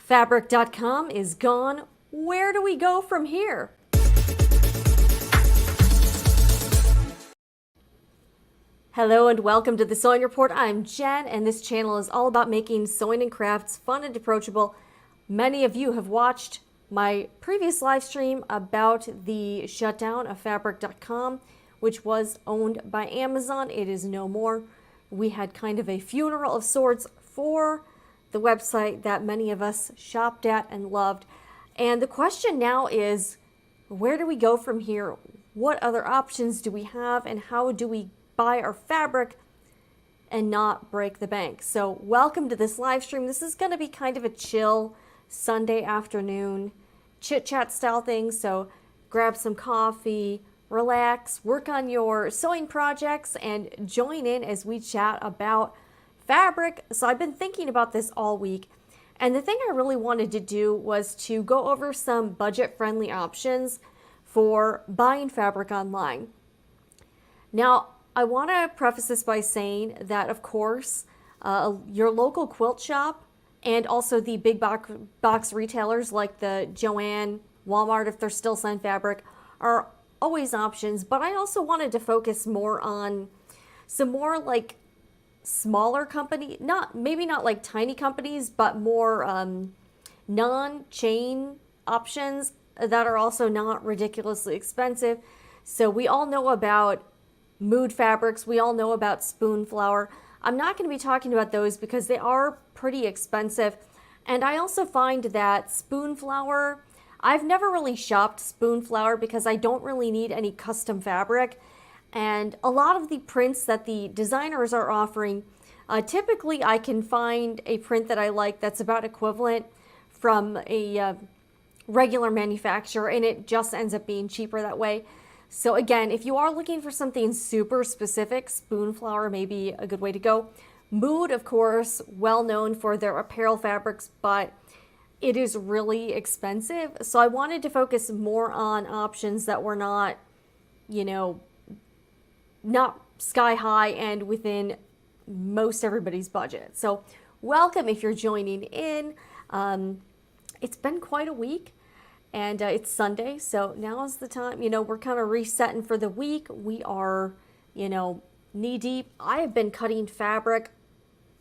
Fabric.com is gone. Where do we go from here? Hello and welcome to the Sewing Report. I'm Jen, and this channel is all about making sewing and crafts fun and approachable. Many of you have watched my previous live stream about the shutdown of Fabric.com, which was owned by Amazon. It is no more. We had kind of a funeral of sorts for the website that many of us shopped at and loved. And the question now is, where do we go from here? What other options do we have, and how do we buy our fabric and not break the bank? So welcome to this live stream. This is going to be kind of a chill Sunday afternoon chit chat style thing. So grab some coffee, relax, work on your sewing projects, and join in as we chat about fabric. So I've been thinking about this all week, and the thing I really wanted to do was to go over some budget-friendly options for buying fabric online. Now, I want to preface this by saying that, of course, your local quilt shop and also the big box retailers like the Joann, Walmart, if they're still selling fabric, are always options. But I also wanted to focus more on some more like smaller company, maybe not like tiny companies, but more non-chain options that are also not ridiculously expensive. So we all know about Mood Fabrics, we all know about Spoon Flower. I'm not going to be talking about those because they are pretty expensive. And I also find that Spoon Flower, I've never really shopped Spoon Flower because I don't really need any custom fabric. And a lot of the prints that the designers are offering, typically I can find a print that I like that's about equivalent from a regular manufacturer, and it just ends up being cheaper that way. So again, if you are looking for something super specific, Spoon Flower may be a good way to go. Mood, of course, well known for their apparel fabrics, but it is really expensive. So I wanted to focus more on options that were not, not sky high and within most everybody's budget. So welcome if you're joining in. It's been quite a week, and it's Sunday, so now is the time. We're kind of resetting for the week. We are, knee deep. I have been cutting fabric.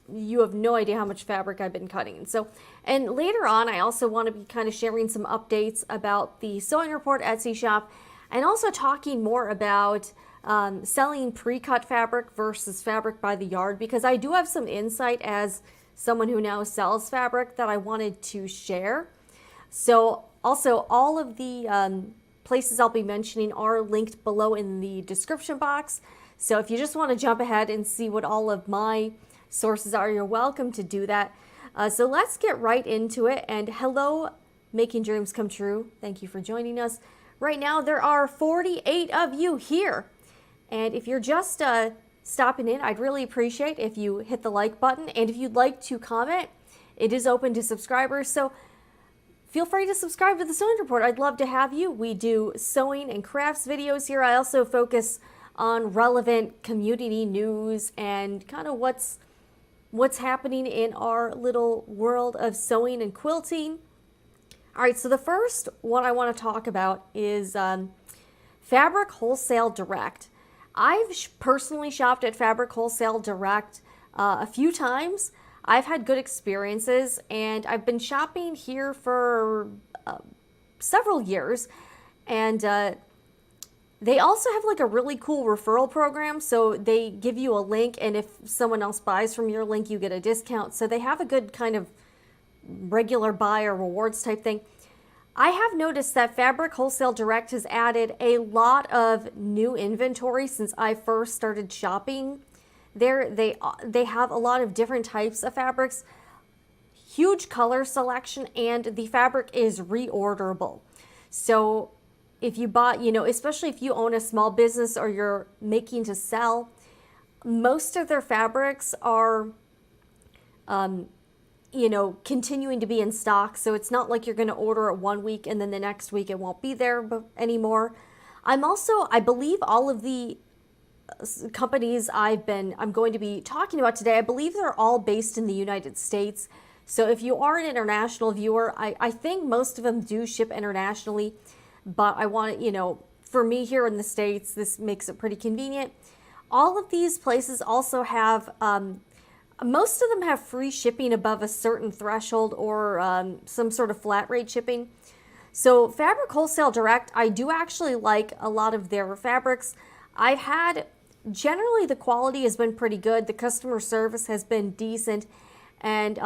You have no idea how much fabric I've been cutting. So, and later on, I also want to be kind of sharing some updates about the Sewing Report Etsy shop, and also talking more about selling pre-cut fabric versus fabric by the yard, because I do have some insight as someone who now sells fabric that I wanted to share. So also all of the places I'll be mentioning are linked below in the description box. So if you just want to jump ahead and see what all of my sources are, you're welcome to do that. So let's get right into it. And hello, Making Dreams Come True. Thank you for joining us. Right now there are 48 of you here. And if you're just stopping in, I'd really appreciate if you hit the like button. And if you'd like to comment, it is open to subscribers. So feel free to subscribe to the Sewing Report. I'd love to have you. We do sewing and crafts videos here. I also focus on relevant community news and kind of what's happening in our little world of sewing and quilting. All right, so the first one I want to talk about is Fabric Wholesale Direct. I've personally shopped at Fabric Wholesale Direct a few times. I've had good experiences, and I've been shopping here for several years. And they also have like a really cool referral program. So they give you a link, and if someone else buys from your link, you get a discount. So they have a good kind of regular buyer rewards type thing. I have noticed that Fabric Wholesale Direct has added a lot of new inventory since I first started shopping there. They have a lot of different types of fabrics, huge color selection, and the fabric is reorderable. So if you bought, especially if you own a small business or you're making to sell, most of their fabrics are continuing to be in stock. So it's not like you're going to order it one week and then the next week it won't be there anymore. I believe all of the companies I'm going to be talking about today, I believe they're all based in the United States. So if you are an international viewer, I think most of them do ship internationally, but I want to, you know, for me here in the States, this makes it pretty convenient. All of these places also have, most of them have free shipping above a certain threshold or some sort of flat rate shipping. So Fabric Wholesale Direct, I do actually like a lot of their fabrics. I've had, generally the quality has been pretty good. The customer service has been decent. And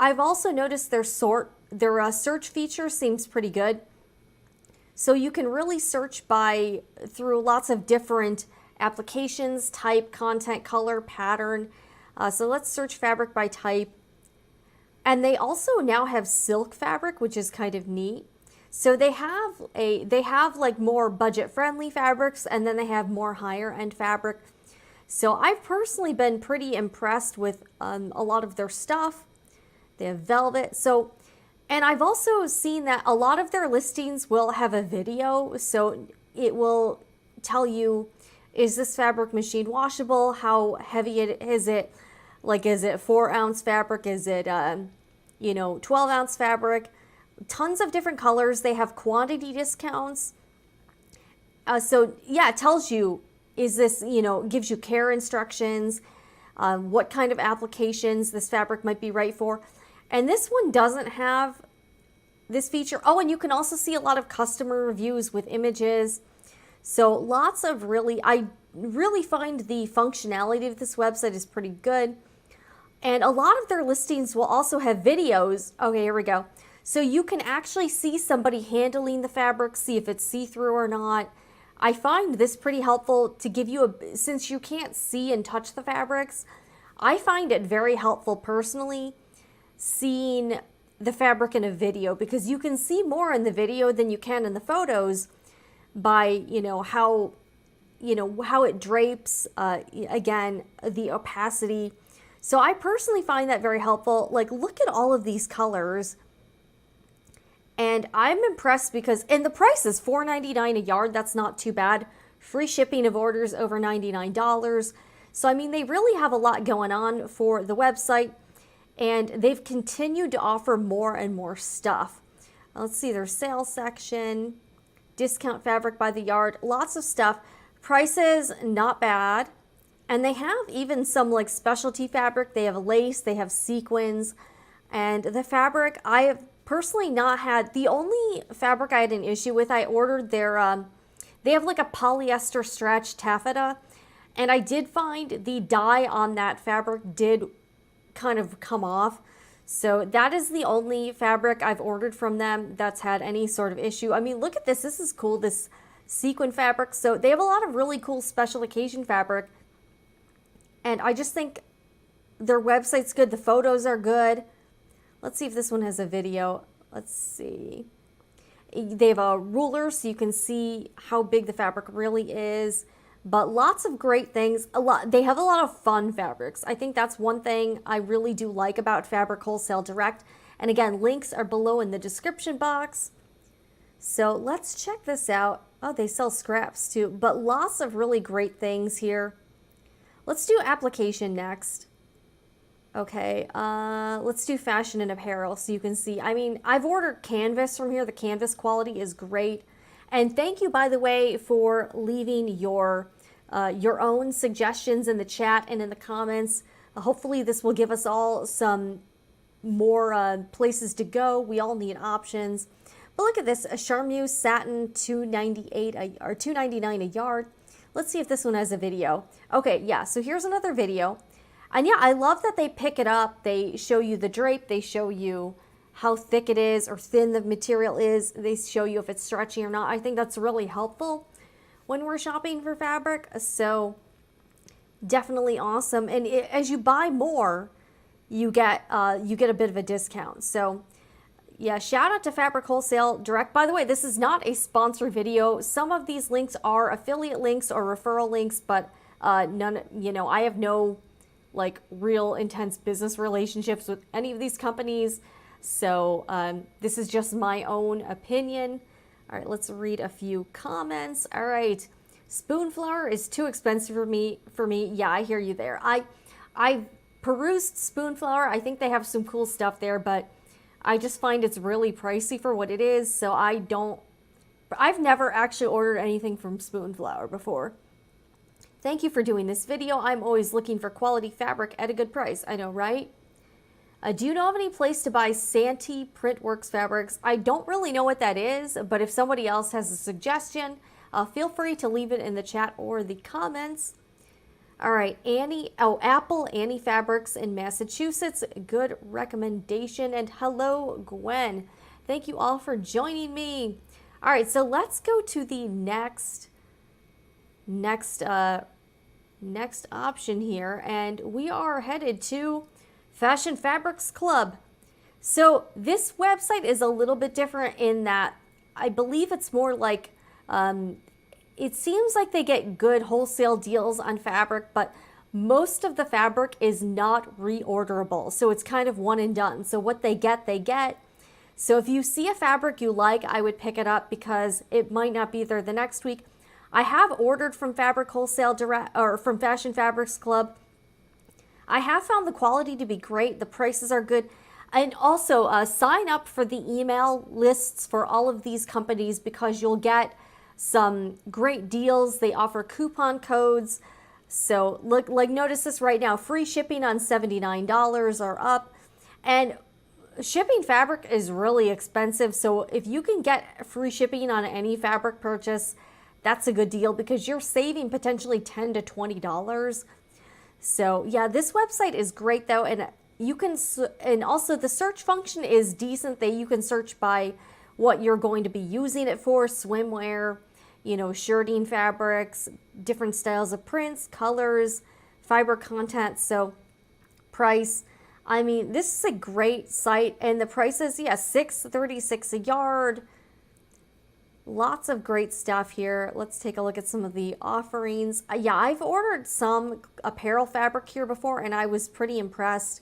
I've also noticed their search feature seems pretty good. So you can really search through lots of different applications, type, content, color, pattern. So let's search fabric by type. And they also now have silk fabric, which is kind of neat. So they have like more budget friendly fabrics, and then they have more higher end fabric. So I've personally been pretty impressed with a lot of their stuff. They have velvet. So, and I've also seen that a lot of their listings will have a video. So it will tell you, is this fabric machine washable? How heavy is it? Like, is it 4-ounce fabric? Is it, 12-ounce fabric? Tons of different colors. They have quantity discounts. So yeah, it tells you, is this, gives you care instructions, what kind of applications this fabric might be right for. And this one doesn't have this feature. Oh, and you can also see a lot of customer reviews with images. So lots of I really find the functionality of this website is pretty good. And a lot of their listings will also have videos. Okay, here we go. So you can actually see somebody handling the fabric, see if it's see-through or not. I find this pretty helpful to give you since you can't see and touch the fabrics, I find it very helpful personally seeing the fabric in a video, because you can see more in the video than you can in the photos by, how it drapes, again, the opacity. So I personally find that very helpful. Like, look at all of these colors. And I'm impressed because, and the price is $4.99 a yard. That's not too bad. Free shipping of orders over $99. So, I mean, they really have a lot going on for the website, and they've continued to offer more and more stuff. Let's see their sales section, discount fabric by the yard, lots of stuff. Prices, not bad. And they have even some like specialty fabric. They have lace, they have sequins, and the fabric, I have personally not had. The only fabric I had an issue with, I ordered their, they have like a polyester stretch taffeta, and I did find the dye on that fabric did kind of come off. So that is the only fabric I've ordered from them that's had any sort of issue. I mean, look at this. This is cool, this sequin fabric. So they have a lot of really cool special occasion fabric. And I just think their website's good. The photos are good. Let's see if this one has a video. Let's see. They have a ruler so you can see how big the fabric really is. But lots of great things. They have a lot of fun fabrics. I think that's one thing I really do like about Fabric Wholesale Direct. And again, links are below in the description box. So let's check this out. Oh, they sell scraps too, but lots of really great things here. Let's do application next. Okay, let's do fashion and apparel so you can see. I mean, I've ordered canvas from here. The canvas quality is great. And thank you, by the way, for leaving your own suggestions in the chat and in the comments. Hopefully this will give us all some more places to go. We all need options. But look at this, a charmeuse satin, $2.98 or $2.99 a yard. Let's see if this one has a video. Okay, yeah, so here's another video. And yeah, I love that they pick it up. They show you the drape. They show you how thick it is or thin the material is. They show you if it's stretchy or not. I think that's really helpful when we're shopping for fabric. So definitely awesome. And as you buy more, you get a bit of a discount. So yeah, shout out to Fabric Wholesale Direct. By the way, this is not a sponsored video. Some of these links are affiliate links or referral links, but none, I have no like real intense business relationships with any of these companies. So this is just my own opinion. All right, let's read a few comments. All right, spoon flour is too expensive for me. Yeah, I hear you there. perused Spoonflower. I think they have some cool stuff there, but I just find it's really pricey for what it is, so I've never actually ordered anything from Spoonflower before. Thank you for doing this video. I'm always looking for quality fabric at a good price. I know, right? Do you know of any place to buy Santee Printworks fabrics? I don't really know what that is, but if somebody else has a suggestion, feel free to leave it in the chat or the comments. All right, Apple Annie Fabrics in Massachusetts. Good recommendation. And hello, Gwen. Thank you all for joining me. All right, so let's go to the next option here, and we are headed to Fashion Fabrics Club. So this website is a little bit different in that I believe it's more like, it seems like they get good wholesale deals on fabric, but most of the fabric is not reorderable. So it's kind of one and done. So what they get, they get. So if you see a fabric you like, I would pick it up because it might not be there the next week. I have ordered from Fabric Wholesale Direct or from Fashion Fabrics Club. I have found the quality to be great. The prices are good. And also sign up for the email lists for all of these companies because you'll get some great deals. They offer coupon codes. So look, like notice this right now, free shipping on $79 or up. And shipping fabric is really expensive. So if you can get free shipping on any fabric purchase, that's a good deal because you're saving potentially $10 to $20. So yeah, this website is great though, and you can, and also the search function is decent. That you can search by what you're going to be using it for: swimwear, you know, shirting fabrics, different styles of prints, colors, fiber content. So price. I mean, this is a great site, and the prices, yeah, $6.36 a yard. Lots of great stuff here. Let's take a look at some of the offerings. Yeah, I've ordered some apparel fabric here before, and I was pretty impressed.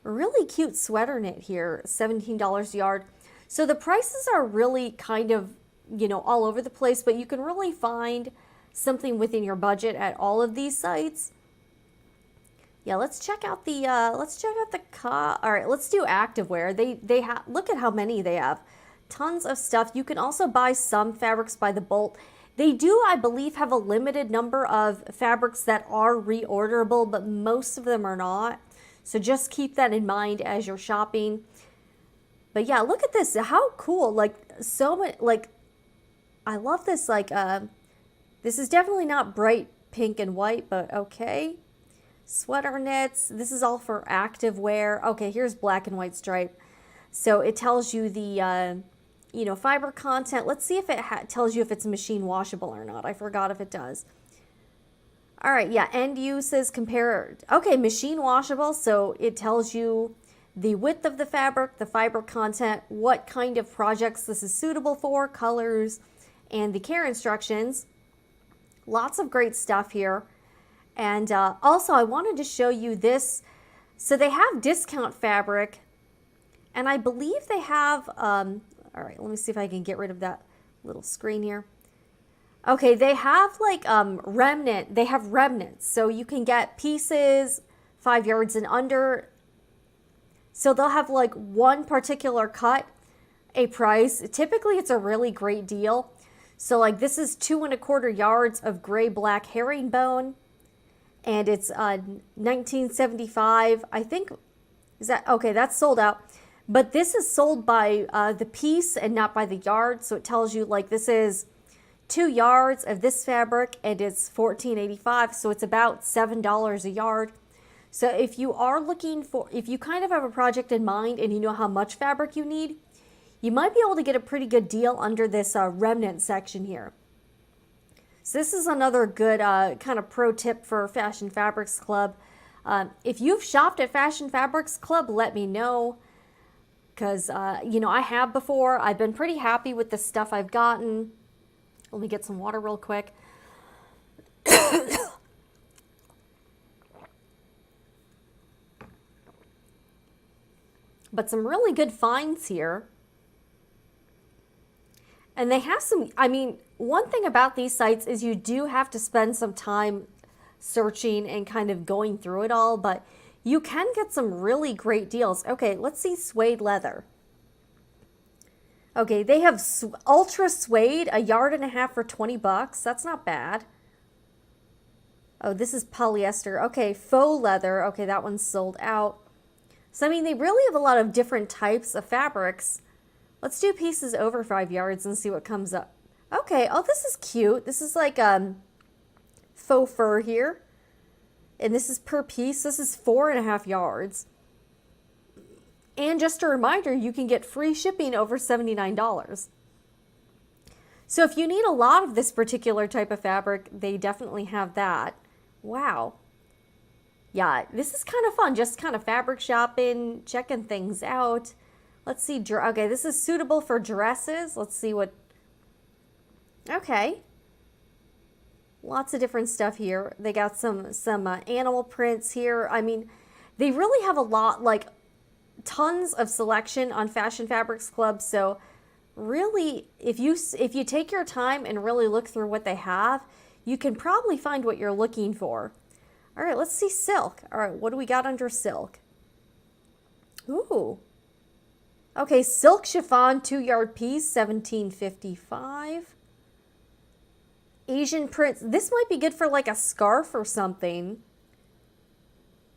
Really cute sweater knit here, $17 a yard. So the prices are really kind of, you know, all over the place, but you can really find something within your budget at all of these sites. Yeah, let's check out the all right, let's do activewear. They have, look at how many they have. Tons of stuff. You can also buy some fabrics by the bolt. They do, I believe, have a limited number of fabrics that are reorderable, but most of them are not. So just keep that in mind as you're shopping. But yeah, look at this. How cool. Like so much, like I love this. Like this is definitely not bright pink and white, but okay. Sweater knits. This is all for active wear. Okay, here's black and white stripe. So it tells you the you know, fiber content. Let's see if it tells you if it's machine washable or not. I forgot if it does. All right, yeah, end uses compare. Okay, machine washable. So it tells you the width of the fabric, the fiber content, what kind of projects this is suitable for, colors, and the care instructions. Lots of great stuff here. And also I wanted to show you this. So they have discount fabric, and I believe they have, all right, let me see if I can get rid of that little screen here. Okay, they have like they have remnants. So you can get pieces 5 yards and under. So they'll have like one particular cut, a price. Typically it's a really great deal. So like this is 2 1/4 yards of gray black herringbone, and it's $19.75. I think, is that, okay, that's sold out. But this is sold by the piece and not by the yard. So it tells you like this is 2 yards of this fabric and it's $14.85. So it's about $7 a yard. So if you are looking for, if you kind of have a project in mind and you know how much fabric you need, you might be able to get a pretty good deal under this remnant section here. So this is another good kind of pro tip for Fashion Fabrics Club. If you've shopped at Fashion Fabrics Club, let me know. Because, you know, I have before. I've been pretty happy with the stuff I've gotten. Let me get some water real quick. But some really good finds here. And they have some, I mean, one thing about these sites is you do have to spend some time searching and kind of going through it all, but you can get some really great deals. Okay, let's see suede leather. Okay, they have ultra suede, 1.5 yards for 20 bucks. That's not bad. Oh, this is polyester. Okay, faux leather. Okay, that one's sold out. So, I mean, they really have a lot of different types of fabrics. Let's do pieces over 5 yards and see what comes up. Okay, oh, this is cute. This is like faux fur here. And this is per piece. This is 4.5 yards. And just a reminder, you can get free shipping over $79. So if you need a lot of this particular type of fabric, they definitely have that. Wow. Yeah, this is kind of fun, just kind of fabric shopping, checking things out. Let's see, okay, this is suitable for dresses. Let's see what, okay. Lots of different stuff here. They got some animal prints here. I mean, they really have a lot, like tons of selection on Fashion Fabrics Club. So really, if you take your time and really look through what they have, you can probably find what you're looking for. All right, let's see silk. All right, what do we got under silk? Ooh. Okay, silk chiffon 2-yard piece, $17.55. Asian prints. This might be good for like a scarf or something.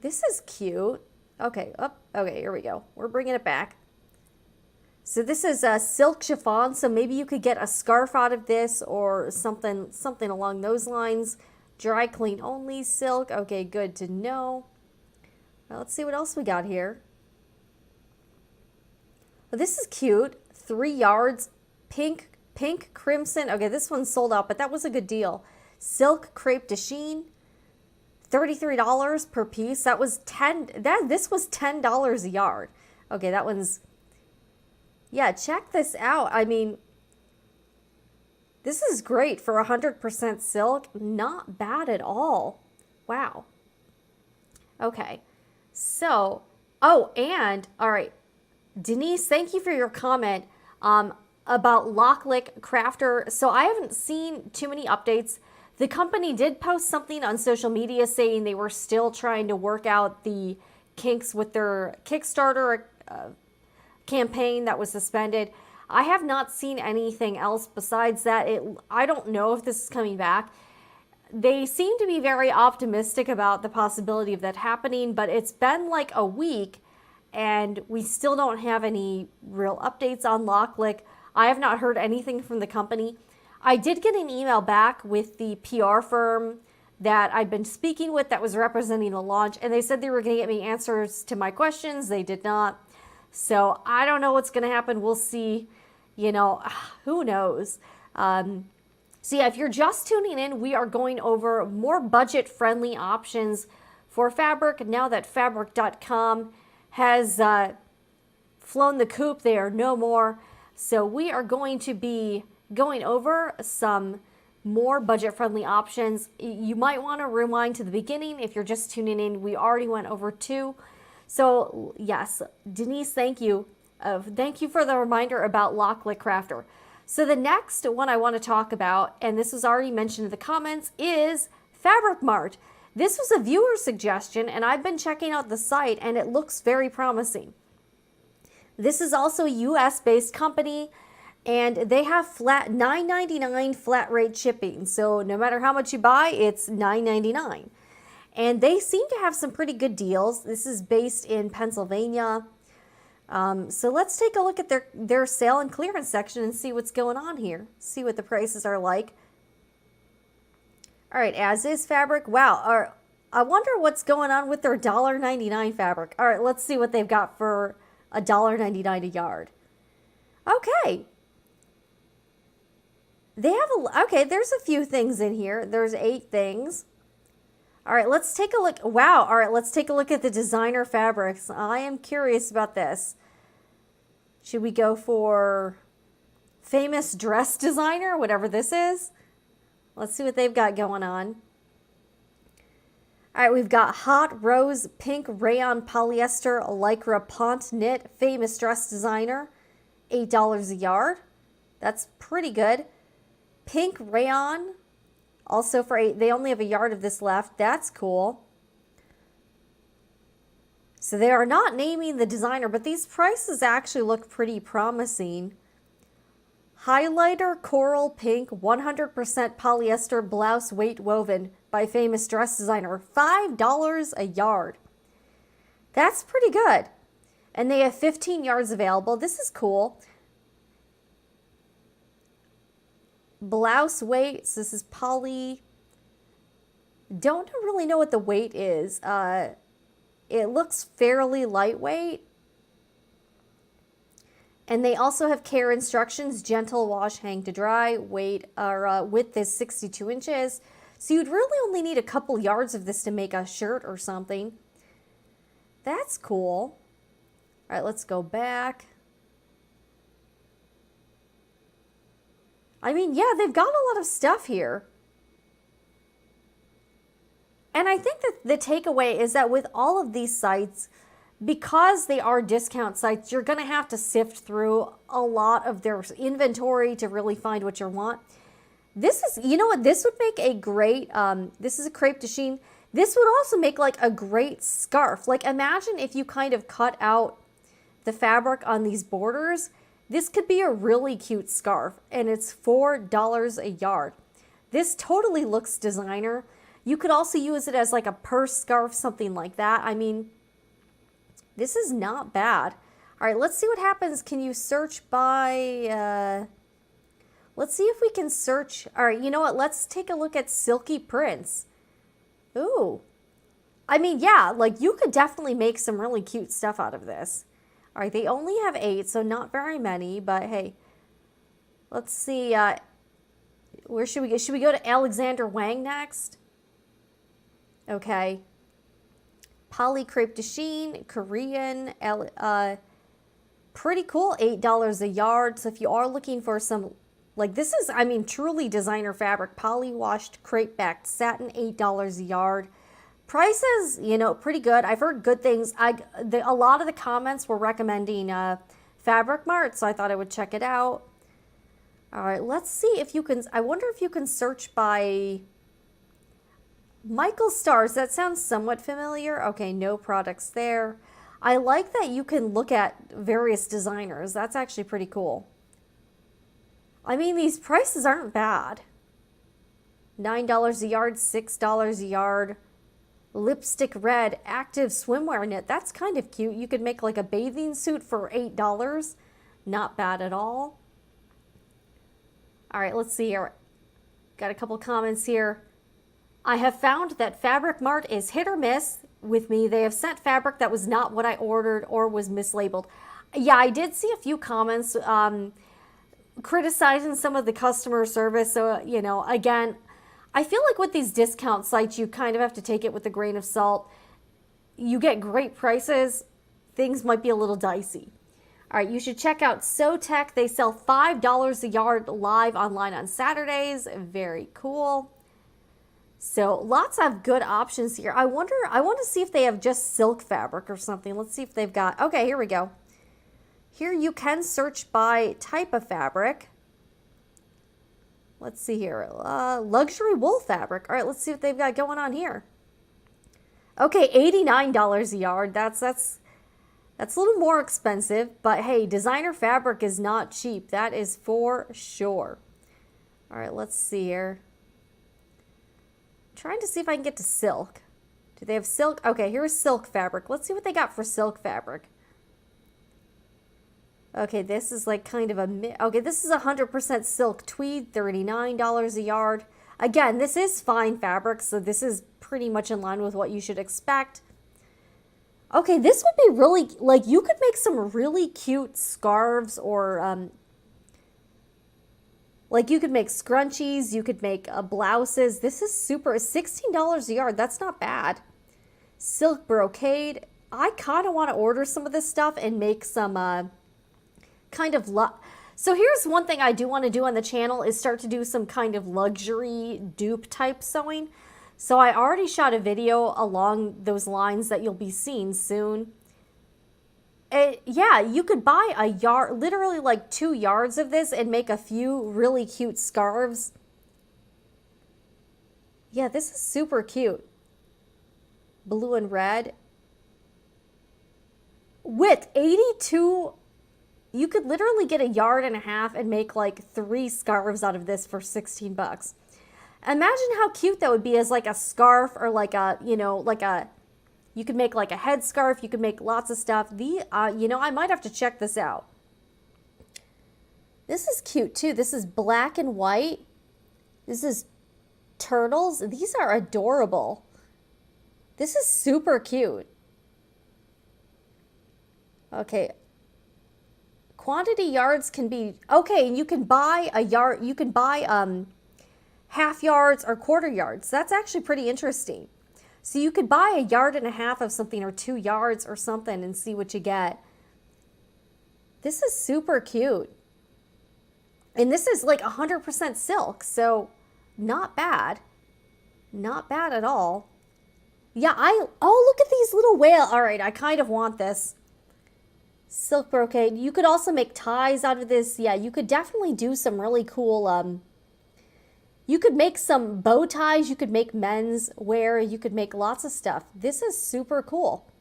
This is cute. Okay, okay, here we go. We're bringing it back. So this is a silk chiffon, so maybe you could get a scarf out of this or something along those lines. Dry clean only silk. Okay, good to know. Well, let's see what else we got here. Well, this is cute. 3 yards, pink crimson. Okay, this one's sold out, but that was a good deal. Silk crepe de chine, $33 per piece. That was this was $10 a yard. Okay, that one's, yeah, check this out. I mean, this is great for 100% silk. Not bad at all. Wow. Okay. So, oh, and all right, Denise, thank you for your comment about Locklick Crafter. So I haven't seen too many updates. The company did post something on social media saying they were still trying to work out the kinks with their Kickstarter campaign that was suspended. I have not seen anything else besides that. I don't know if this is coming back. They seem to be very optimistic about the possibility of that happening, but it's been like a week and we still don't have any real updates on Locklick. I have not heard anything from the company. I did get an email back with the PR firm that I'd been speaking with that was representing the launch, and they said they were going to get me answers to my questions. They did not. So I don't know what's going to happen. We'll see. You know, who knows? So yeah, if you're just tuning in, we are going over more budget-friendly options for fabric now that Fabric.com has flown the coop. They are no more. So we are going to be going over some more budget-friendly options. You might want to rewind to the beginning if you're just tuning in. We already went over 2. So yes, Denise, thank you. Thank you for the reminder about Locklick Crafter. So the next one I want to talk about, and this was already mentioned in the comments, is Fabric Mart. This was a viewer suggestion, and I've been checking out the site, and it looks very promising. This is also a US-based company, and they have flat $9.99 flat rate shipping. So no matter how much you buy, it's $9.99. And they seem to have some pretty good deals. This is based in Pennsylvania. So let's take a look at their sale and clearance section and see what's going on here. See what the prices are like. All right, as is fabric. Wow, I wonder what's going on with their $1.99 fabric. All right, let's see what they've got for $1.99 a yard. Okay. They have okay, there's a few things in here. There's 8 things. All right, let's take a look. Wow. All right, let's take a look at the designer fabrics. I am curious about this. Should we go for famous dress designer, whatever this is? Let's see what they've got going on. All right, we've got hot rose pink rayon polyester lycra pont knit famous dress designer, $8 a yard. That's pretty good. Pink rayon. Also for 8, they only have a yard of this left. That's cool. So they are not naming the designer, but these prices actually look pretty promising. Highlighter coral pink 100% polyester blouse weight woven by famous dress designer, $5 a yard. That's pretty good. And they have 15 yards available. This is cool. Blouse weight, so this is poly. Don't really know what the weight is. It looks fairly lightweight. And they also have care instructions, gentle wash, hang to dry, weight or width is 62 inches. So you'd really only need a couple yards of this to make a shirt or something. That's cool. All right, let's go back. I mean, yeah, they've got a lot of stuff here. And I think that the takeaway is that with all of these sites, because they are discount sites, you're going to have to sift through a lot of their inventory to really find what you want. This is, you know what, this would make a great, this is a crepe de chine. This would also make like a great scarf. Like imagine if you kind of cut out the fabric on these borders. This could be a really cute scarf, and it's $4 a yard. This totally looks designer. You could also use it as like a purse scarf, something like that. I mean, this is not bad. All right, let's see what happens. Can you search by, let's see if we can search. All right, you know what? Let's take a look at Sulky prints. Ooh. I mean, yeah, like you could definitely make some really cute stuff out of this. All right, they only have 8, so not very many, but hey, let's see. Where should we go? Should we go to Alexander Wang next? Okay. Poly crepe de chine, Korean, pretty cool, $8 a yard. So if you are looking for some, like this is, I mean, truly designer fabric, poly washed crepe backed satin, $8 a yard. Prices, you know, pretty good. I've heard good things. A lot of the comments were recommending Fabric Mart, so I thought I would check it out. All right, let's see if you can, I wonder if you can search by Michael Stars. That sounds somewhat familiar. Okay, no products there. I like that you can look at various designers. That's actually pretty cool. I mean, these prices aren't bad. $9 a yard, $6 a yard. Lipstick red, active swimwear knit. That's kind of cute. You could make like a bathing suit for $8. Not bad at all. All right, let's see here. Got a couple comments here. I have found that Fabric Mart is hit or miss with me. They have sent fabric that was not what I ordered or was mislabeled. Yeah, I did see a few comments criticizing some of the customer service. So, you know, again, I feel like with these discount sites, you kind of have to take it with a grain of salt. You get great prices. Things might be a little dicey. All right, you should check out SoTech. They sell $5 a yard live online on Saturdays. Very cool. So lots of good options here. I want to see if they have just silk fabric or something. Let's see if they've got, okay, here we go. Here you can search by type of fabric. Let's see here, luxury wool fabric. All right, let's see what they've got going on here. Okay, $89 a yard. That's a little more expensive, but hey, designer fabric is not cheap. That is for sure. All right, let's see here. Trying to see if I can get to silk. Do they have silk? Okay, here's silk fabric. Let's see what they got for silk fabric. Okay, this is like kind of a, okay, this is 100% silk tweed, $39 a yard. Again, this is fine fabric, so this is pretty much in line with what you should expect. Okay, this would be really, like you could make some really cute scarves or like you could make scrunchies, you could make blouses. This is super, $16 a yard, that's not bad. Silk brocade. I kind of want to order some of this stuff and make some so here's one thing I do want to do on the channel is start to do some kind of luxury dupe type sewing. So I already shot a video along those lines that you'll be seeing soon. Yeah, you could buy a yard, literally like 2 yards of this and make a few really cute scarves. Yeah, this is super cute. Blue and red. width, 82. You could literally get a yard and a half and make like 3 scarves out of this for 16 bucks. Imagine how cute that would be as like a scarf or like a, you know, like a, you could make like a headscarf. You could make lots of stuff. You know, I might have to check this out. This is cute too. This is black and white. This is turtles. These are adorable. This is super cute. Okay. Quantity yards can be, okay, and you can buy a yard, you can buy half yards or quarter yards. That's actually pretty interesting. So you could buy a yard and a half of something or 2 yards or something and see what you get. This is super cute. And this is like 100% silk, so not bad. Not bad at all. Yeah, oh, look at these little whale. All right, I kind of want this. Silk brocade. You could also make ties out of this. Yeah, you could definitely do some really cool, you could make some bow ties. You could make men's wear. You could make lots of stuff. This is super cool.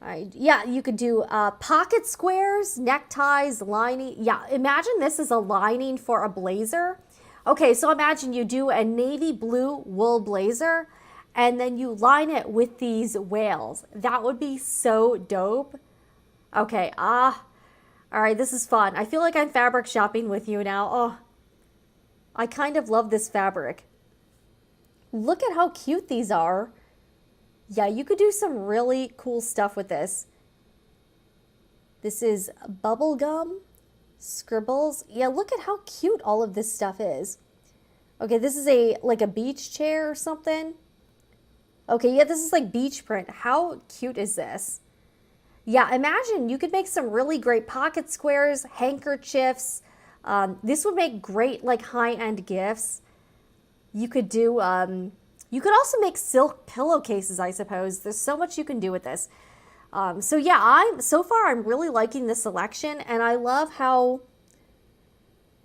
All right, yeah, you could do pocket squares, neckties, lining. Yeah, imagine this is a lining for a blazer. Okay, so imagine you do a navy blue wool blazer and then you line it with these whales. That would be so dope. Okay, all right, this is fun. I feel like I'm fabric shopping with you now. Oh, I kind of love this fabric. Look at how cute these are. Yeah, you could do some really cool stuff with this. This is bubblegum, scribbles. Yeah, look at how cute all of this stuff is. Okay, this is like a beach chair or something. Okay, yeah, this is like beach print. How cute is this? Yeah, imagine you could make some really great pocket squares, handkerchiefs. This would make great like high-end gifts. You could do, you could also make silk pillowcases, I suppose. There's so much you can do with this. So yeah, so far I'm really liking this selection, and I love how,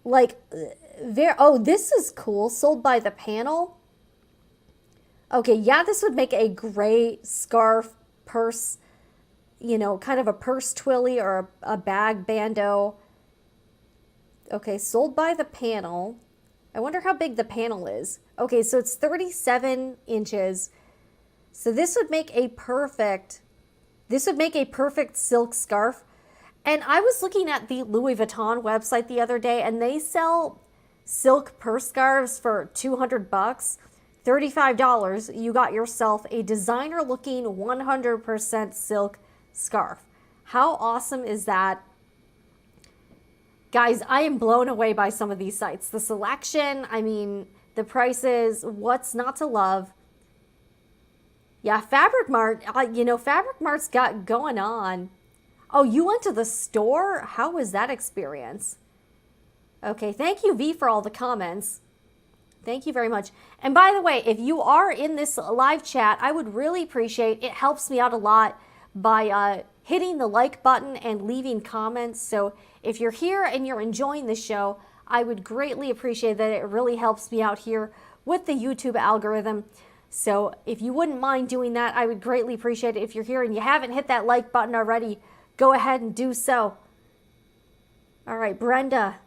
like, oh, this is cool. Sold by the panel. Okay, yeah, this would make a great scarf, purse, you know, kind of a purse twilly or a bag bandeau. Okay, sold by the panel. I wonder how big the panel is. Okay, so it's 37 inches. So this would make a perfect silk scarf. And I was looking at the Louis Vuitton website the other day, and they sell silk purse scarves for 200 bucks. $35, you got yourself a designer looking 100% silk scarf. How awesome is that? Guys, I am blown away by some of these sites. The selection, I mean, the prices, what's not to love? Yeah, Fabric Mart, you know, Fabric Mart's got going on. Oh, you went to the store? How was that experience? Okay, thank you, V, for all the comments. Thank you very much. And by the way, if you are in this live chat, I would really appreciate, it helps me out a lot by hitting the like button and leaving comments. So if you're here and you're enjoying the show, I would greatly appreciate that. It really helps me out here with the YouTube algorithm. So if you wouldn't mind doing that, I would greatly appreciate it. If you're here and you haven't hit that like button already, go ahead and do so. All right, Brenda.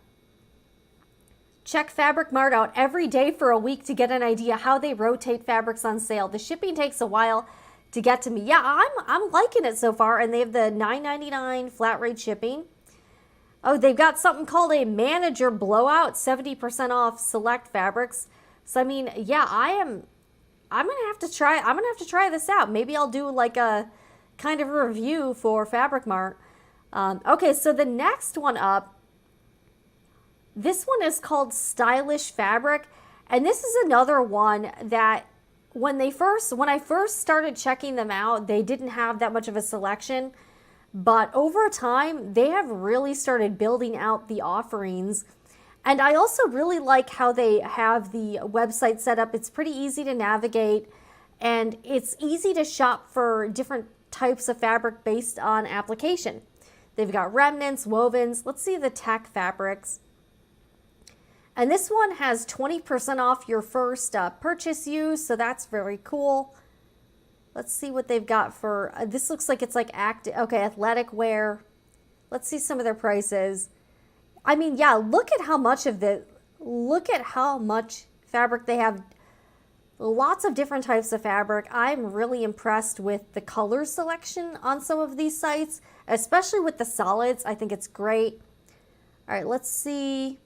Check Fabric Mart out every day for a week to get an idea how they rotate fabrics on sale. The shipping takes a while to get to me. Yeah, I'm liking it so far, and they have the $9.99 flat rate shipping. Oh, they've got something called a manager blowout, 70% off select fabrics. So I mean, yeah, I'm gonna have to try this out. Maybe I'll do like a kind of a review for Fabric Mart. Okay, so the next one up, this one is called Stylish Fabric, and this is another one that when I first started checking them out, they didn't have that much of a selection, but over time they have really started building out the offerings. And I also really like how they have the website set up. It's pretty easy to navigate, and it's easy to shop for different types of fabric based on application. They've got remnants, wovens. Let's see the tech fabrics. And this one has 20% off your first purchase use, so that's very cool. Let's see what they've got for, this looks like it's like okay, athletic wear. Let's see some of their prices. I mean, yeah, look at how much look at how much fabric they have. Lots of different types of fabric. I'm really impressed with the color selection on some of these sites, especially with the solids. I think it's great. All right, let's see.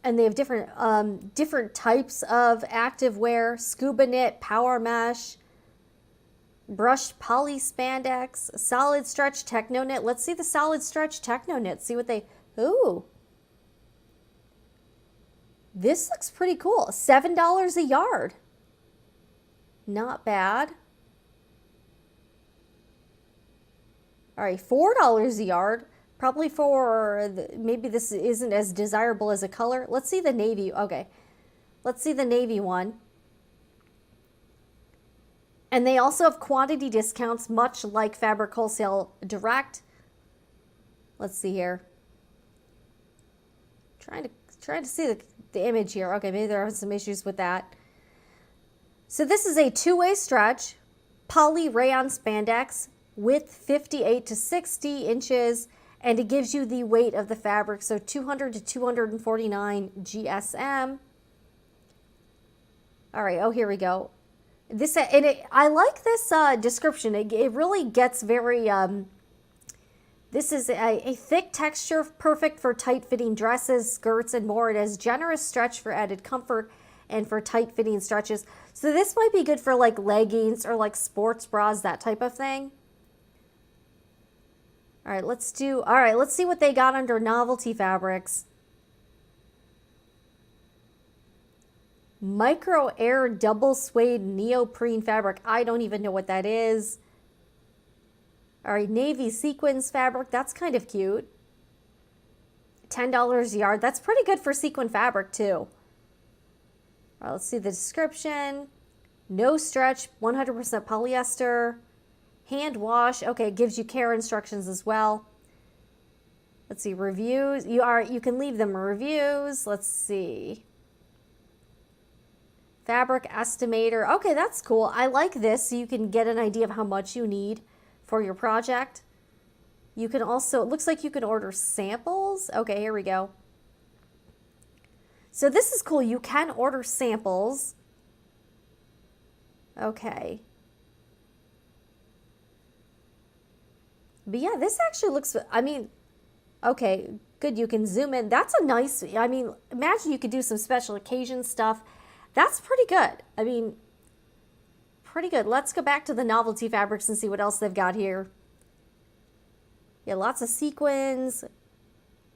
And they have different types of active wear: scuba knit, power mesh, brushed poly spandex, solid stretch techno knit. Let's see the solid stretch techno knit. See what they, ooh. This looks pretty cool. $7 a yard. Not bad. All right, $4 a yard. Probably for, maybe this isn't as desirable as a color. Let's see the navy. Okay, let's see the navy one. And they also have quantity discounts, much like Fabric Wholesale Direct. Let's see here. Trying to see the image here. Okay, maybe there are some issues with that. So this is a two-way stretch, poly rayon spandex, width 58 to 60 inches, and it gives you the weight of the fabric, so 200 to 249 GSM. All right, oh, here we go. This, and I like this description. It really gets very, this is a thick texture, perfect for tight-fitting dresses, skirts, and more. It has generous stretch for added comfort and for tight-fitting stretches. So this might be good for like leggings or like sports bras, that type of thing. All right, let's see what they got under novelty fabrics. Micro Air Double Suede Neoprene fabric. I don't even know what that is. All right, navy sequins fabric. That's kind of cute. $10 a yard. That's pretty good for sequin fabric too. All right, let's see the description. No stretch, 100% polyester. Hand wash. Okay, it gives you care instructions as well. Let's see, reviews. You can leave them reviews. Let's see. Fabric estimator. Okay, that's cool. I like this, so you can get an idea of how much you need for your project. You can also, it looks like you can order samples. Okay, here we go. So this is cool. You can order samples. Okay. But yeah, this actually looks, I mean, okay, good. You can zoom in. That's a nice, I mean, imagine you could do some special occasion stuff. That's pretty good. I mean, pretty good. Let's go back to the novelty fabrics and see what else they've got here. Yeah, lots of sequins,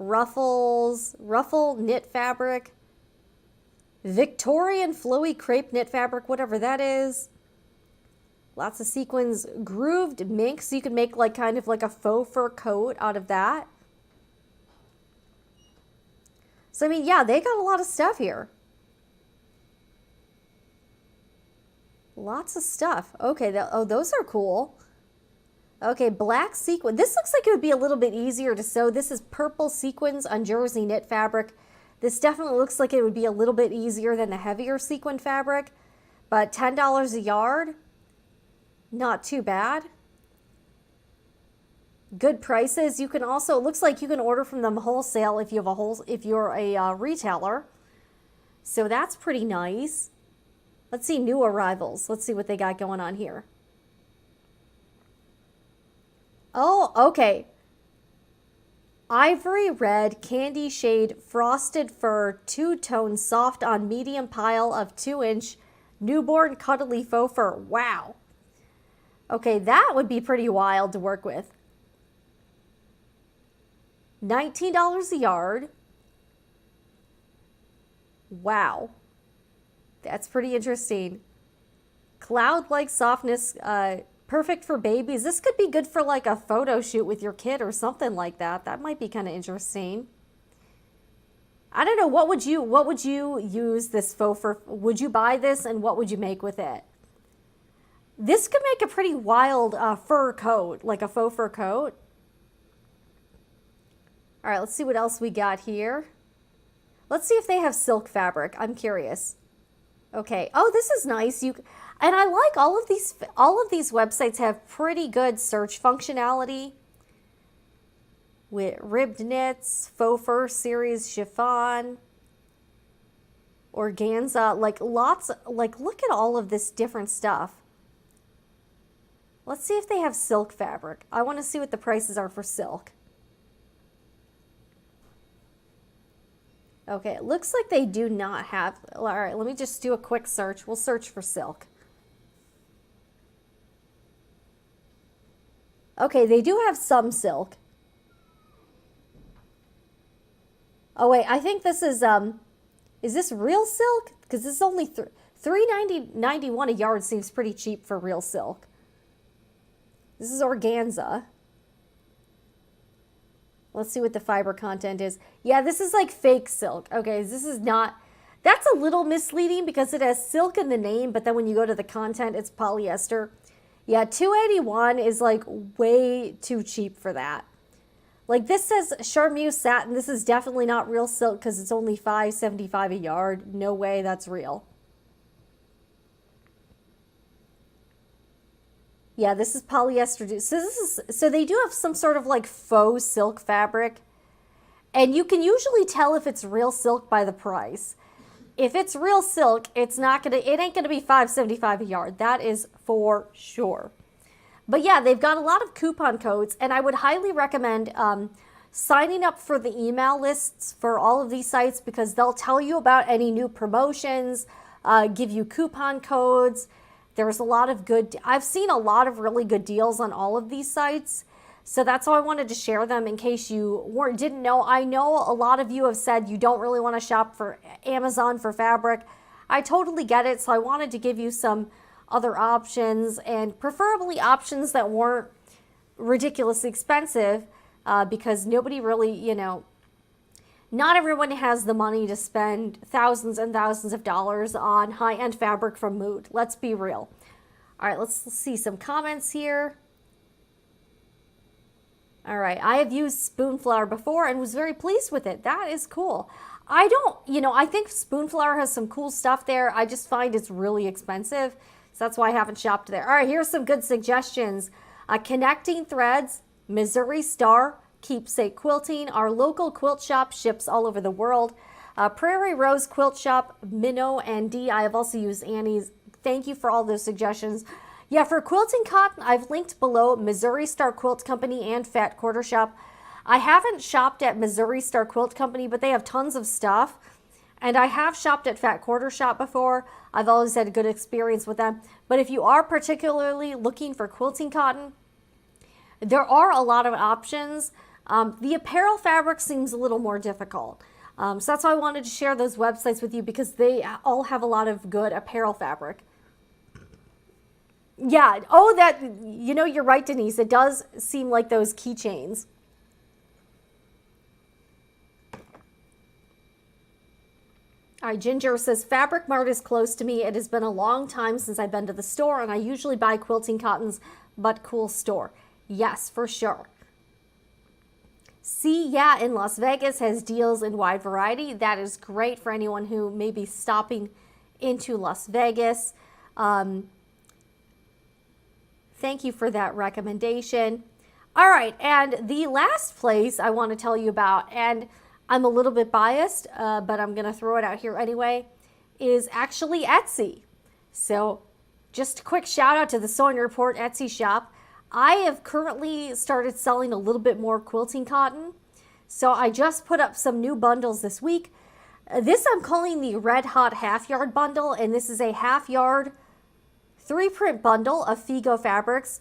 ruffles, ruffle knit fabric, Victorian flowy crepe knit fabric, whatever that is. Lots of sequins, grooved mink, so you can make like kind of like a faux fur coat out of that. So I mean, yeah, they got a lot of stuff here. Lots of stuff. Okay, oh, those are cool. Okay, black sequin. This looks like it would be a little bit easier to sew. This is purple sequins on jersey knit fabric. This definitely looks like it would be a little bit easier than the heavier sequin fabric, but $10 a yard, not too bad. Good prices. You can also, it looks like you can order from them wholesale if you have if you're a retailer. So that's pretty nice. Let's see new arrivals. Let's see what they got going on here. Oh, okay. Ivory red candy shade frosted fur two-tone soft on medium pile of 2-inch newborn cuddly faux fur. Wow. Okay, that would be pretty wild to work with. $19 a yard. Wow. That's pretty interesting. Cloud-like softness, perfect for babies. This could be good for like a photo shoot with your kid or something like that. That might be kind of interesting. I don't know, what would you use this faux fur? Would you buy this and what would you make with it? This could make a pretty wild fur coat, like a faux fur coat. All right, let's see what else we got here. Let's see if they have silk fabric. I'm curious. Okay. Oh, this is nice. And I like all of these websites have pretty good search functionality with ribbed knits, faux fur series, chiffon, organza, like lots, like look at all of this different stuff. Let's see if they have silk fabric. I want to see what the prices are for silk. Okay, it looks like they do not have, all right, let me just do a quick search. We'll search for silk. Okay, they do have some silk. Oh wait, I think this is this real silk? Because this is only $3.91 a yard seems pretty cheap for real silk. This is organza. Let's see what the fiber content is. Yeah, this is like fake silk. Okay, this is not, that's a little misleading because it has silk in the name, but then when you go to the content, it's polyester. Yeah, $2.81 is like way too cheap for that. Like this says charmeuse satin. This is definitely not real silk because it's only $5.75 a yard. No way that's real. Yeah, this is polyester. So they do have some sort of like faux silk fabric. And you can usually tell if it's real silk by the price. If it's real silk, it ain't gonna be $5.75 a yard. That is for sure. But yeah, they've got a lot of coupon codes, and I would highly recommend signing up for the email lists for all of these sites because they'll tell you about any new promotions, give you coupon codes. There's a lot of I've seen a lot of really good deals on all of these sites. So that's why I wanted to share them in case you didn't know. I know a lot of you have said you don't really want to shop for Amazon for fabric. I totally get it. So I wanted to give you some other options and preferably options that weren't ridiculously expensive because nobody really, not everyone has the money to spend thousands and thousands of dollars on high-end fabric from Mood. Let's be real. All right, let's see some comments here. All right, I have used Spoonflower before and was very pleased with it. That is cool. I think Spoonflower has some cool stuff there. I just find it's really expensive. So that's why I haven't shopped there. All right, here's some good suggestions. Connecting Threads, Missouri Star, Keepsake Quilting. Our local quilt shop ships all over the world. Prairie Rose Quilt Shop, Minnow and D. I have also used Annie's. Thank you for all those suggestions. Yeah, for quilting cotton, I've linked below Missouri Star Quilt Company and Fat Quarter Shop. I haven't shopped at Missouri Star Quilt Company, but they have tons of stuff. And I have shopped at Fat Quarter Shop before. I've always had a good experience with them. But if you are particularly looking for quilting cotton, there are a lot of options. The apparel fabric seems a little more difficult. So that's why I wanted to share those websites with you because they all have a lot of good apparel fabric. Yeah, you're right, Denise. It does seem like those keychains. All right, Ginger says, Fabric Mart is close to me. It has been a long time since I've been to the store, and I usually buy quilting cottons, but cool store. Yes, for sure. In Las Vegas has deals in wide variety. That is great for anyone who may be stopping into Las Vegas. Thank you for that recommendation. All right, and the last place I want to tell you about, and I'm a little bit biased, but I'm going to throw it out here anyway, is actually Etsy. So just a quick shout out to the Sewing Report Etsy shop. I have currently started selling a little bit more quilting cotton. So I just put up some new bundles this week. This I'm calling the Red Hot Half Yard Bundle, and this is a half yard 3-print bundle of Figo fabrics.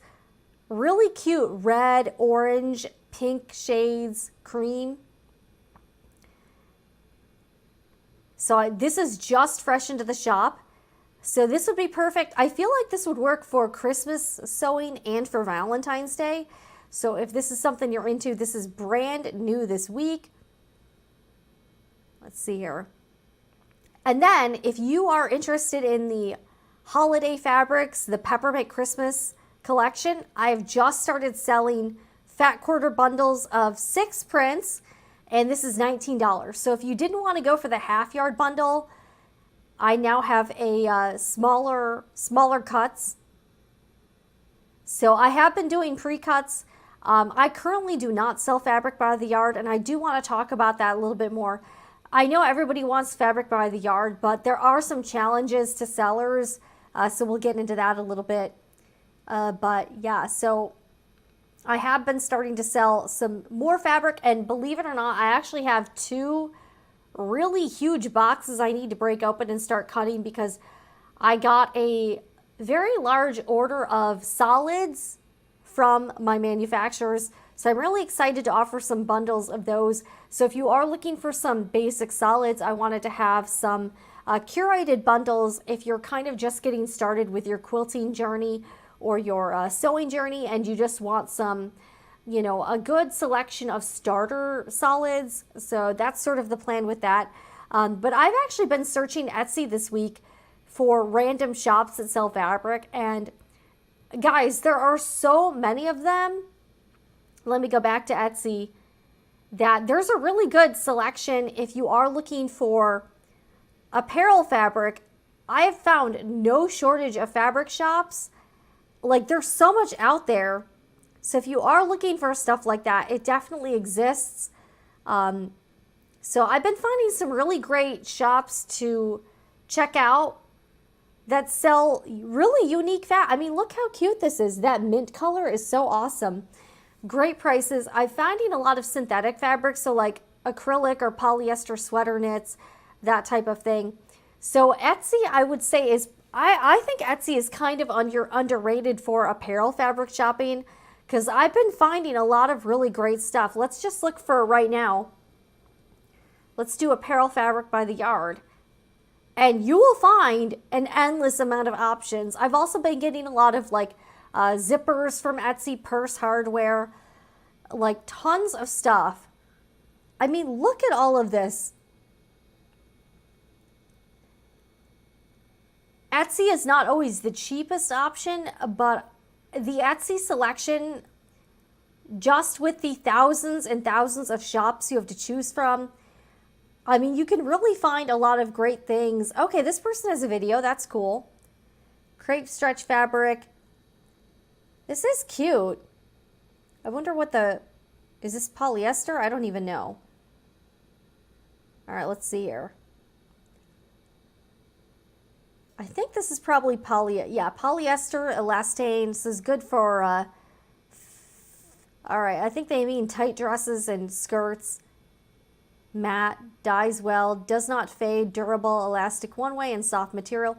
Really cute red, orange, pink shades, cream. So this is just fresh into the shop. So this would be perfect. I feel like this would work for Christmas sewing and for Valentine's Day. So if this is something you're into, this is brand new this week. Let's see here. And then if you are interested in the holiday fabrics, the Peppermint Christmas collection, I've just started selling fat quarter bundles of 6 prints, and this is $19. So if you didn't want to go for the half yard bundle, I now have a smaller cuts. So I have been doing pre-cuts. I currently do not sell fabric by the yard, and I do want to talk about that a little bit more. I know everybody wants fabric by the yard, but there are some challenges to sellers, so we'll get into that a little bit. But yeah, so I have been starting to sell some more fabric, and believe it or not, I actually have 2 really huge boxes I need to break open and start cutting because I got a very large order of solids from my manufacturers. So I'm really excited to offer some bundles of those. So if you are looking for some basic solids, I wanted to have some curated bundles if you're kind of just getting started with your quilting journey or your sewing journey and you just want some, you know, a good selection of starter solids. So that's sort of the plan with that. But I've actually been searching Etsy this week for random shops that sell fabric. And guys, there are so many of them. Let me go back to Etsy. That there's a really good selection if you are looking for apparel fabric. I have found no shortage of fabric shops. Like, there's so much out there. So if you are looking for stuff like that, it definitely exists. So I've been finding some really great shops to check out that sell really unique I mean, look how cute this is. That mint color is so awesome. Great prices. I'm finding a lot of synthetic fabrics, so like acrylic or polyester sweater knits, that type of thing. So Etsy, I would say, is I think Etsy is kind of underrated for apparel fabric shopping because I've been finding a lot of really great stuff. Let's just look for right now. Let's do apparel fabric by the yard. And you will find an endless amount of options. I've also been getting a lot of like zippers from Etsy, purse hardware, like tons of stuff. I mean, look at all of this. Etsy is not always the cheapest option, but the Etsy selection, just with the thousands and thousands of shops you have to choose from, I mean, you can really find a lot of great things. Okay, this person has a video. That's cool. Crepe stretch fabric. This is cute. I wonder what is this polyester? I don't even know. All right, let's see here. I think this is probably polyester elastane. This is good for, all right, I think they mean tight dresses and skirts. Matte, dyes well, does not fade, durable, elastic one way, and soft material.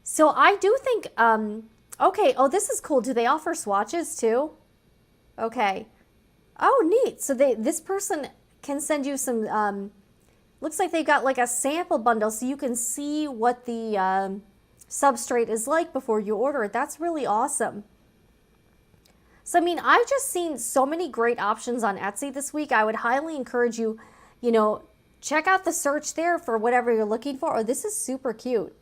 So I do think, okay, oh, this is cool. Do they offer swatches too? Okay. Oh, neat. So this person can send you some, looks like they got like a sample bundle so you can see what the substrate is like before you order it. That's really awesome. So, I mean, I've just seen so many great options on Etsy this week. I would highly encourage you, you know, check out the search there for whatever you're looking for. Oh, this is super cute.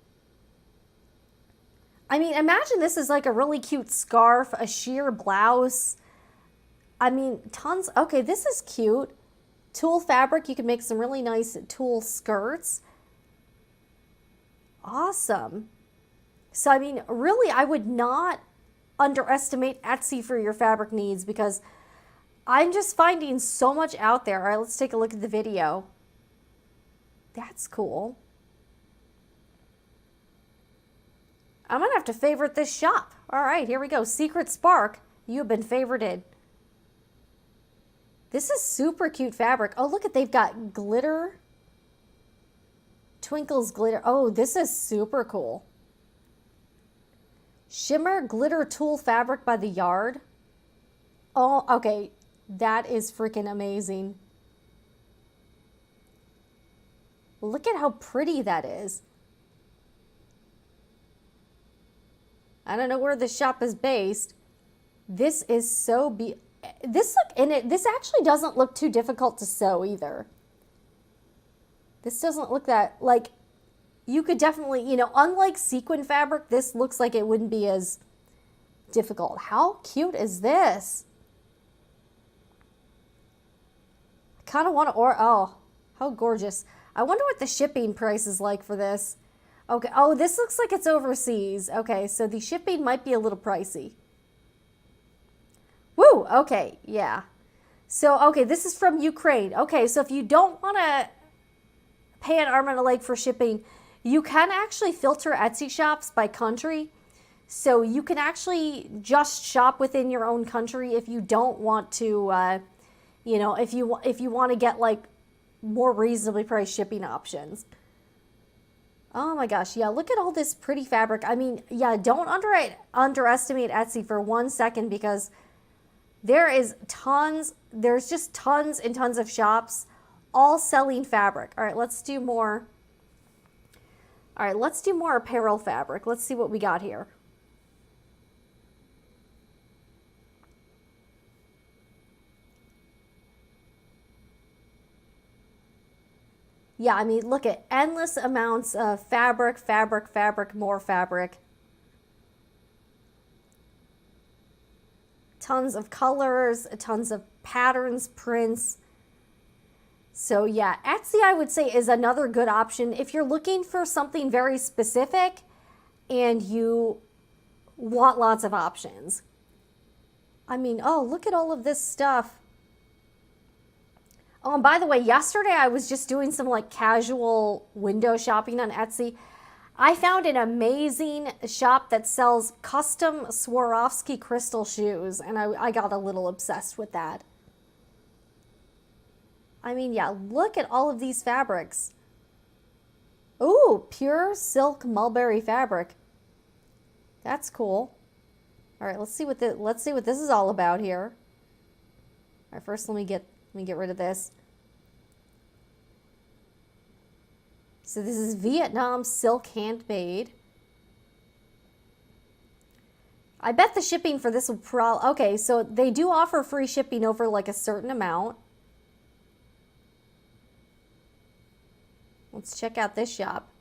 I mean, imagine this is like a really cute scarf, a sheer blouse. I mean, tons. Okay, this is cute. Tulle fabric. You can make some really nice tulle skirts. Awesome. So, I mean, really, I would not underestimate Etsy for your fabric needs because I'm just finding so much out there. All right, let's take a look at the video. That's cool. I'm gonna have to favorite this shop. All right, here we go. Secret Spark, you have been favorited. This is super cute fabric. Oh, look at, they've got glitter. Twinkles glitter. Oh, this is super cool. Shimmer glitter tulle fabric by the yard. Oh, okay. That is freaking amazing. Look at how pretty that is. I don't know where the shop is based. This is so this actually doesn't look too difficult to sew either. This doesn't look that, like, you could definitely, you know, unlike sequin fabric, this looks like it wouldn't be as difficult. How cute is this? I kind of want to, oh, how gorgeous. I wonder what the shipping price is like for this. Okay, oh, this looks like it's overseas. Okay, so the shipping might be a little pricey. Woo, okay, yeah. So, okay, this is from Ukraine. Okay, so if you don't want to pay an arm and a leg for shipping, you can actually filter Etsy shops by country. So you can actually just shop within your own country if you don't want to, you know, if you want to get like more reasonably priced shipping options. Oh my gosh, yeah, look at all this pretty fabric. I mean, yeah, don't underestimate Etsy for 1 second, because there's just tons and tons of shops all selling fabric. All right, let's do more. All right, let's do more apparel fabric. Let's see what we got here. Yeah, I mean, look at endless amounts of fabric, more fabric. Tons of colors, tons of patterns, prints. So yeah, Etsy, I would say, is another good option if you're looking for something very specific and you want lots of options. I mean, oh, look at all of this stuff. Oh, and by the way, yesterday I was just doing some like casual window shopping on Etsy. I found an amazing shop that sells custom Swarovski crystal shoes, and I got a little obsessed with that. I mean, yeah, look at all of these fabrics. Ooh, pure silk mulberry fabric. That's cool. All right, let's see what this is all about here. All right, first let me get rid of this. So this is Vietnam silk handmade. I bet the shipping for this will okay, so they do offer free shipping over like a certain amount. Let's check out this shop.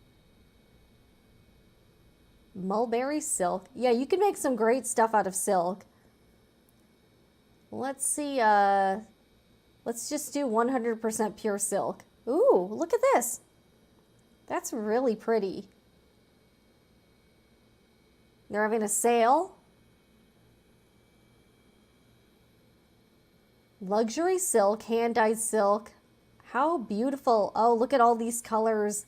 Mulberry silk. Yeah, you can make some great stuff out of silk. Let's see, let's just do 100% pure silk. Ooh, look at this. That's really pretty. They're having a sale. Luxury silk, hand-dyed silk. How beautiful. Oh, look at all these colors.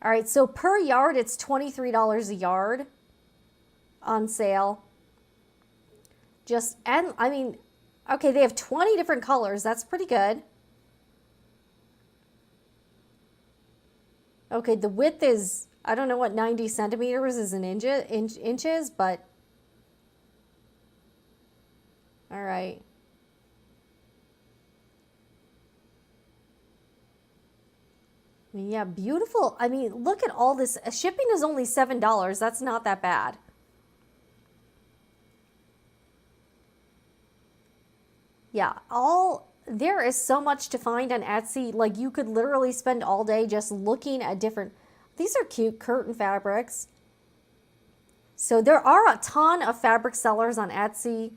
All right, so per yard, it's $23 a yard on sale. And I mean, okay, they have 20 different colors. That's pretty good. Okay, the width is, I don't know what 90 centimeters is in inches, but all right. Yeah, beautiful. I mean, look at all this. Shipping is only $7. That's not that bad. Yeah, there is so much to find on Etsy. Like, you could literally spend all day just looking at different, these are cute curtain fabrics. So there are a ton of fabric sellers on Etsy.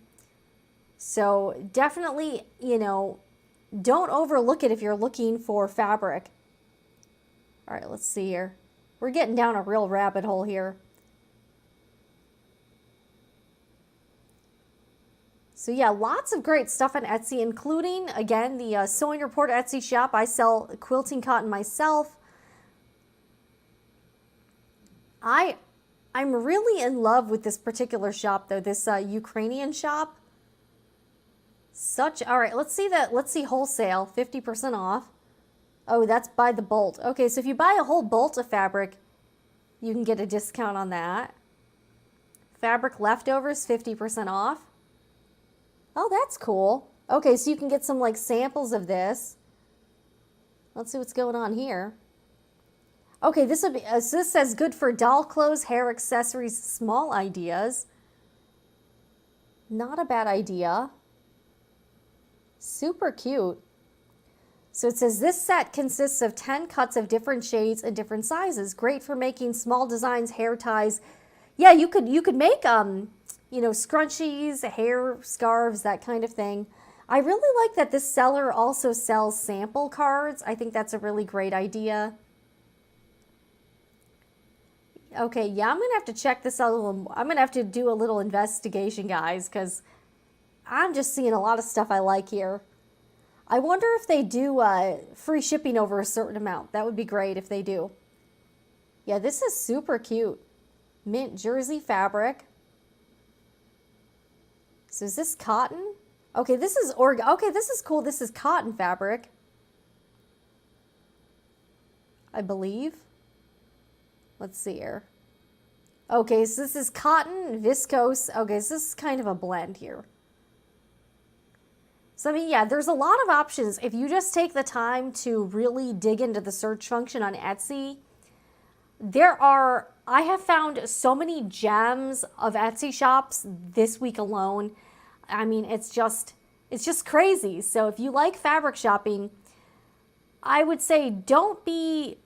So definitely, you know, don't overlook it if you're looking for fabric. All right, let's see here. We're getting down a real rabbit hole here. So yeah, lots of great stuff on Etsy, including, again, the Sewing Report Etsy shop. I sell quilting cotton myself. I'm really in love with this particular shop, though, this Ukrainian shop. All right, let's see Wholesale, 50% off. Oh, that's by the bolt. Okay, so if you buy a whole bolt of fabric, you can get a discount on that. Fabric leftovers, 50% off. Oh, that's cool. Okay, so you can get some like samples of this. Let's see what's going on here. Okay, this says good for doll clothes, hair accessories, small ideas. Not a bad idea. Super cute. So it says this set consists of 10 cuts of different shades and different sizes. Great for making small designs, hair ties. Yeah, you could make you know, scrunchies, hair scarves, that kind of thing. I really like that this seller also sells sample cards. I think that's a really great idea. Okay, yeah, I'm going to have to check this out a little. I'm going to have to do a little investigation, guys, because I'm just seeing a lot of stuff I like here. I wonder if they do free shipping over a certain amount. That would be great if they do. Yeah, this is super cute. Mint jersey fabric. So is this cotton? Okay, this is okay, this is cool. This is cotton fabric, I believe. Let's see here. Okay, so this is cotton, viscose. Okay, so this is kind of a blend here. So I mean, yeah, there's a lot of options. If you just take the time to really dig into the search function on Etsy, I have found so many gems of Etsy shops this week alone. I mean, it's just crazy. So if you like fabric shopping, I would say don't be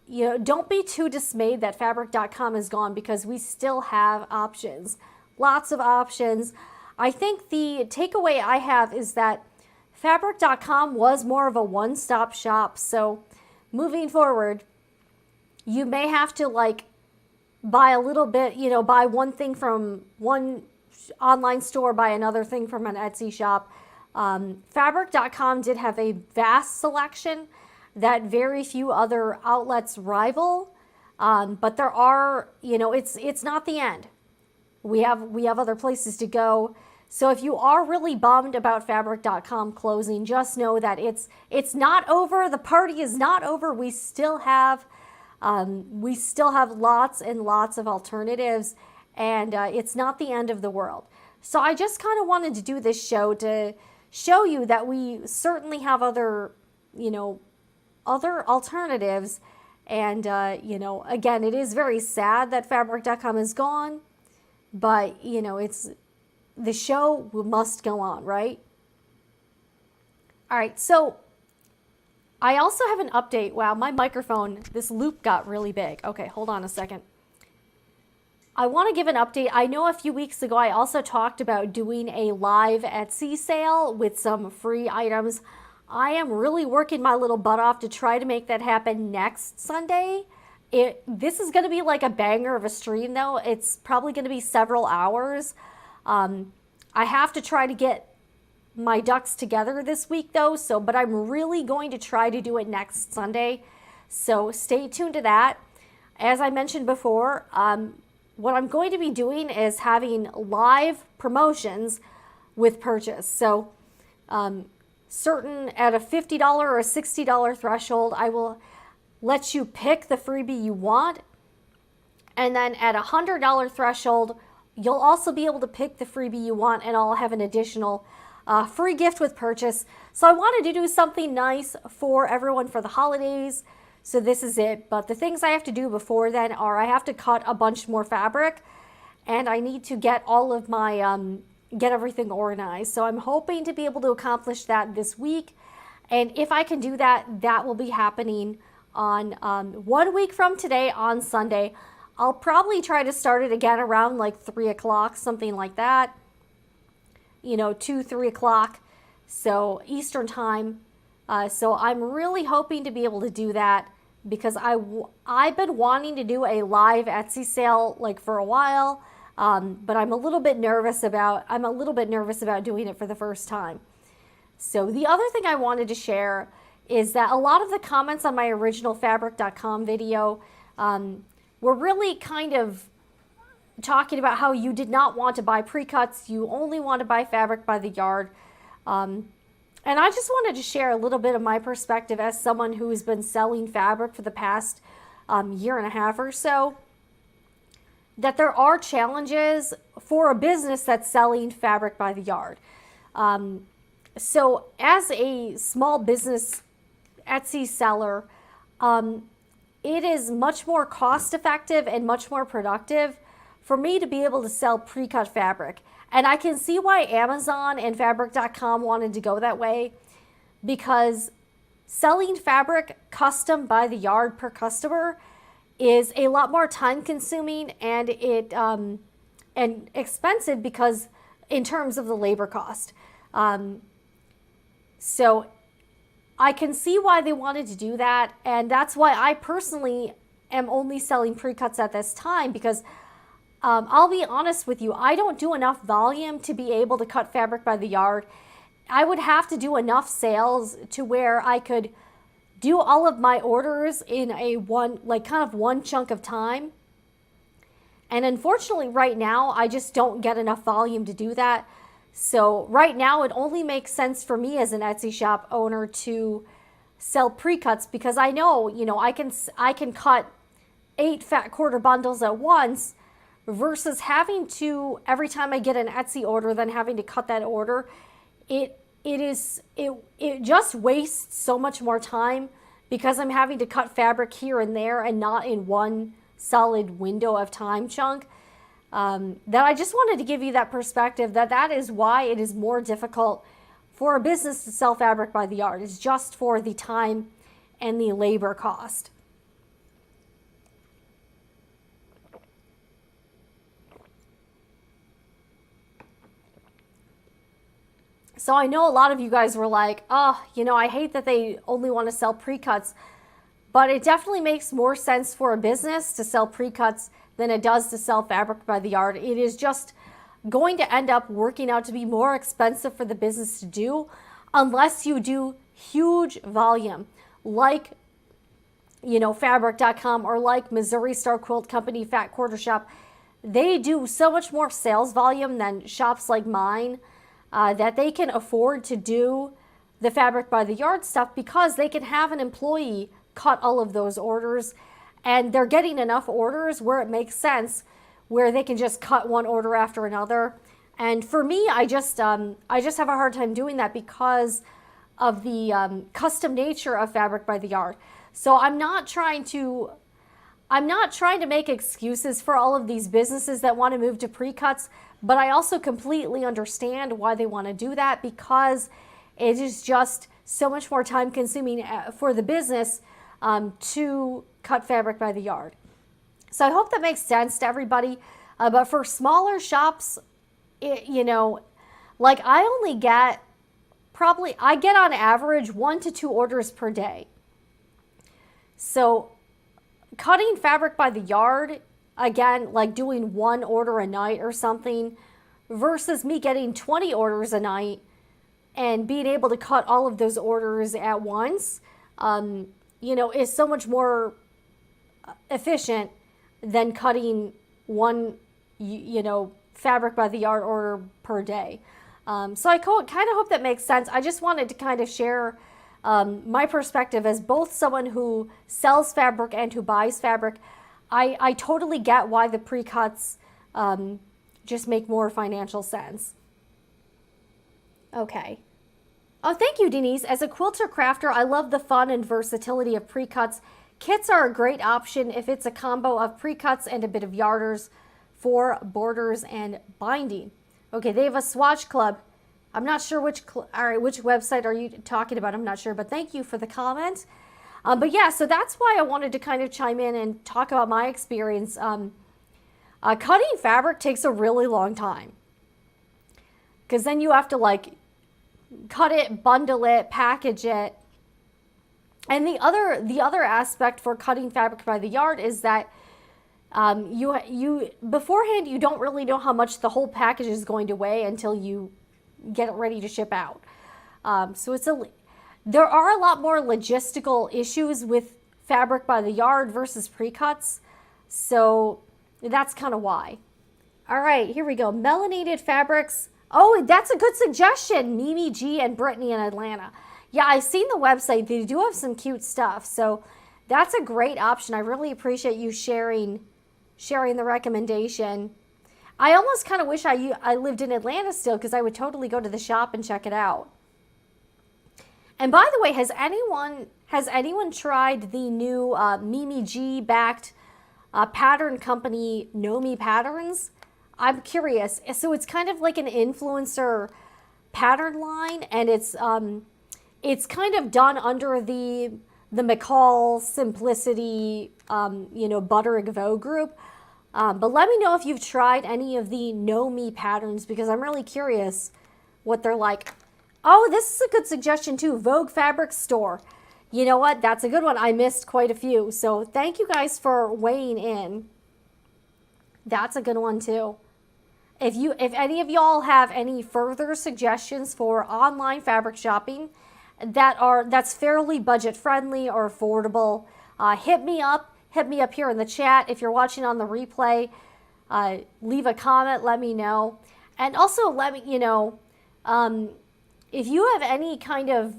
too dismayed that fabric.com is gone, because we still have options. Lots of options. I think the takeaway I have is that fabric.com was more of a one-stop shop. So moving forward, you may have to like buy a little bit, buy one thing from one online store, buy another thing from an Etsy shop. Fabric.com did have a vast selection that very few other outlets rival, but there are, it's not the end. We have other places to go. So if you are really bummed about fabric.com closing, just know that it's not over. The party is not over. We still have lots and lots of alternatives, and it's not the end of the world. So I just kind of wanted to do this show to show you that we certainly have other alternatives. And, again, it is very sad that fabric.com is gone, but, the show must go on, right? All right, so I also have an update. Wow, my microphone, this loop got really big. Okay, hold on a second. I want to give an update. I know a few weeks ago I also talked about doing a live Etsy sale with some free items. I am really working my little butt off to try to make that happen next Sunday. This is going to be like a banger of a stream, though. It's probably going to be several hours. I have to try to get my ducks together this week, though. But I'm really going to try to do it next Sunday. So stay tuned to that. As I mentioned before, what I'm going to be doing is having live promotions with purchase. So certain at a $50 or a $60 threshold, I will let you pick the freebie you want. And then at a $100 threshold, you'll also be able to pick the freebie you want, and I'll have an additional free gift with purchase. So I wanted to do something nice for everyone for the holidays. So this is it. But the things I have to do before then are I have to cut a bunch more fabric, and I need to get all of my, get everything organized. So I'm hoping to be able to accomplish that this week. And if I can do that, that will be happening on 1 week from today on Sunday. I'll probably try to start it again around like 3 o'clock, something like that. 2, 3 o'clock. So Eastern time. So I'm really hoping to be able to do that, because I've been wanting to do a live Etsy sale like for a while, but I'm a little bit nervous about doing it for the first time. So the other thing I wanted to share is that a lot of the comments on my original fabric.com video were really kind of talking about how you did not want to buy pre-cuts, you only want to buy fabric by the yard. And I just wanted to share a little bit of my perspective as someone who has been selling fabric for the past year and a half or so, that there are challenges for a business that's selling fabric by the yard. So as a small business Etsy seller, it is much more cost effective and much more productive for me to be able to sell pre-cut fabric. And I can see why Amazon and fabric.com wanted to go that way, because selling fabric custom by the yard per customer is a lot more time consuming and and expensive, because in terms of the labor cost. So I can see why they wanted to do that, and that's why I personally am only selling pre-cuts at this time, because I'll be honest with you, I don't do enough volume to be able to cut fabric by the yard. I would have to do enough sales to where I could do all of my orders in a one chunk of time. And unfortunately right now, I just don't get enough volume to do that. So right now it only makes sense for me as an Etsy shop owner to sell pre-cuts, because I know, I can cut 8 fat quarter bundles at once, versus having to, every time I get an Etsy order, then having to cut that order. It just wastes so much more time, because I'm having to cut fabric here and there and not in one solid window of time chunk. That I just wanted to give you that perspective, that is why it is more difficult for a business to sell fabric by the yard. It's just for the time and the labor cost. So I know a lot of you guys were like, oh, I hate that they only want to sell pre-cuts, but it definitely makes more sense for a business to sell pre-cuts than it does to sell fabric by the yard. It is just going to end up working out to be more expensive for the business to do, unless you do huge volume, like, Fabric.com or like Missouri Star Quilt Company, Fat Quarter Shop. They do so much more sales volume than shops like mine, that they can afford to do the fabric by the yard stuff, because they can have an employee cut all of those orders, and they're getting enough orders where it makes sense, where they can just cut one order after another. And for me, I just have a hard time doing that because of the custom nature of fabric by the yard. So I'm not trying to make excuses for all of these businesses that want to move to pre-cuts, but I also completely understand why they want to do that, because it is just so much more time consuming for the business to cut fabric by the yard. So I hope that makes sense to everybody. But for smaller shops, I get on average 1 to 2 orders per day. So cutting fabric by the yard, again, like doing 1 order a night or something, versus me getting 20 orders a night and being able to cut all of those orders at once, is so much more efficient than cutting 1, fabric by the yard order per day. So I kind of hope that makes sense. I just wanted to kind of share my perspective as both someone who sells fabric and who buys fabric. I totally get why the pre-cuts just make more financial sense. Okay. Oh, thank you, Denise. As a quilter crafter, I love the fun and versatility of pre-cuts. Kits are a great option if it's a combo of pre-cuts and a bit of yarders for borders and binding. Okay, they have a swatch club. I'm not sure which website are you talking about? I'm not sure, but thank you for the comment. But yeah, so that's why I wanted to kind of chime in and talk about my experience. Cutting fabric takes a really long time, because then you have to cut it, bundle it, package it. And the other aspect for cutting fabric by the yard is that you beforehand, you don't really know how much the whole package is going to weigh until you get it ready to ship out. So there are a lot more logistical issues with fabric by the yard versus pre-cuts. So that's kind of why. All right, here we go. Melanated fabrics. Oh, that's a good suggestion. Mimi G and Brittany in Atlanta. Yeah, I've seen the website. They do have some cute stuff. So that's a great option. I really appreciate you sharing the recommendation. I almost kind of wish I lived in Atlanta still, because I would totally go to the shop and check it out. And by the way, has anyone tried the new Mimi G backed pattern company Janome patterns? I'm curious. So it's kind of like an influencer pattern line, and it's kind of done under the McCall Simplicity Butter Vogue group. But let me know if you've tried any of the Janome patterns, because I'm really curious what they're like. Oh, this is a good suggestion too. Vogue Fabric Store. You know what? That's a good one. I missed quite a few. So thank you guys for weighing in. That's a good one too. If any of y'all have any further suggestions for online fabric shopping that's fairly budget friendly or affordable, hit me up. Hit me up here in the chat. If you're watching on the replay, leave a comment. Let me know, and also let me if you have any kind of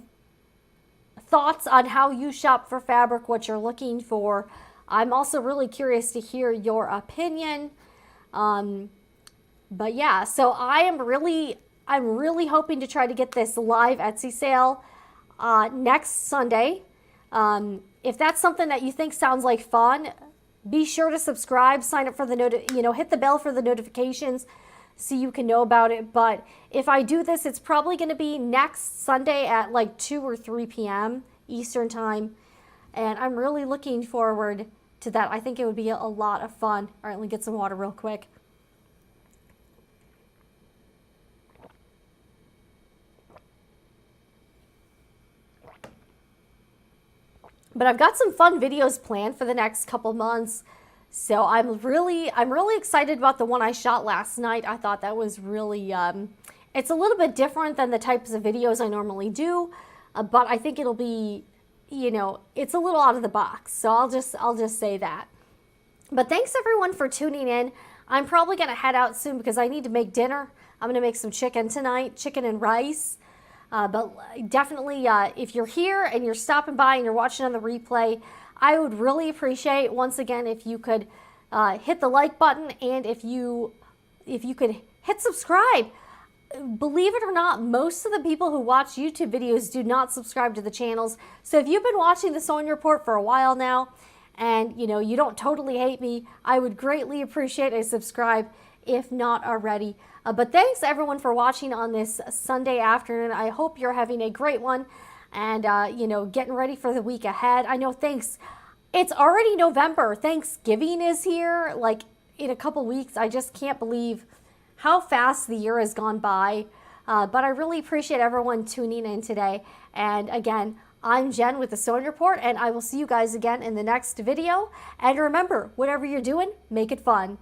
thoughts on how you shop for fabric, what you're looking for. I'm also really curious to hear your opinion. But yeah, so I'm really hoping to try to get this live Etsy sale next Sunday. If that's something that you think sounds like fun, be sure to subscribe, sign up for the hit the bell for the notifications so you can know about it. But if I do this, it's probably going to be next Sunday at like 2 or 3 p.m. Eastern time. And I'm really looking forward to that. I think it would be a lot of fun. All right, let me get some water real quick. But I've got some fun videos planned for the next couple months. So I'm really excited about the one I shot last night. I thought that was really, it's a little bit different than the types of videos I normally do, but I think it'll be, it's a little out of the box. So I'll just say that. But thanks everyone for tuning in. I'm probably gonna head out soon because I need to make dinner. I'm gonna make some chicken tonight, chicken and rice. But definitely, if you're here and you're stopping by and you're watching on the replay, I would really appreciate, once again, if you could hit the like button and if you could hit subscribe. Believe it or not, most of the people who watch YouTube videos do not subscribe to the channels. So if you've been watching the Sewing Report for a while now and you don't totally hate me, I would greatly appreciate a subscribe if not already. But thanks everyone for watching on this Sunday afternoon. I hope you're having a great one and, getting ready for the week ahead. I know it's already November. Thanksgiving is here, like in a couple weeks. I just can't believe how fast the year has gone by. But I really appreciate everyone tuning in today. And again, I'm Jen with the Sewing Report, and I will see you guys again in the next video. And remember, whatever you're doing, make it fun.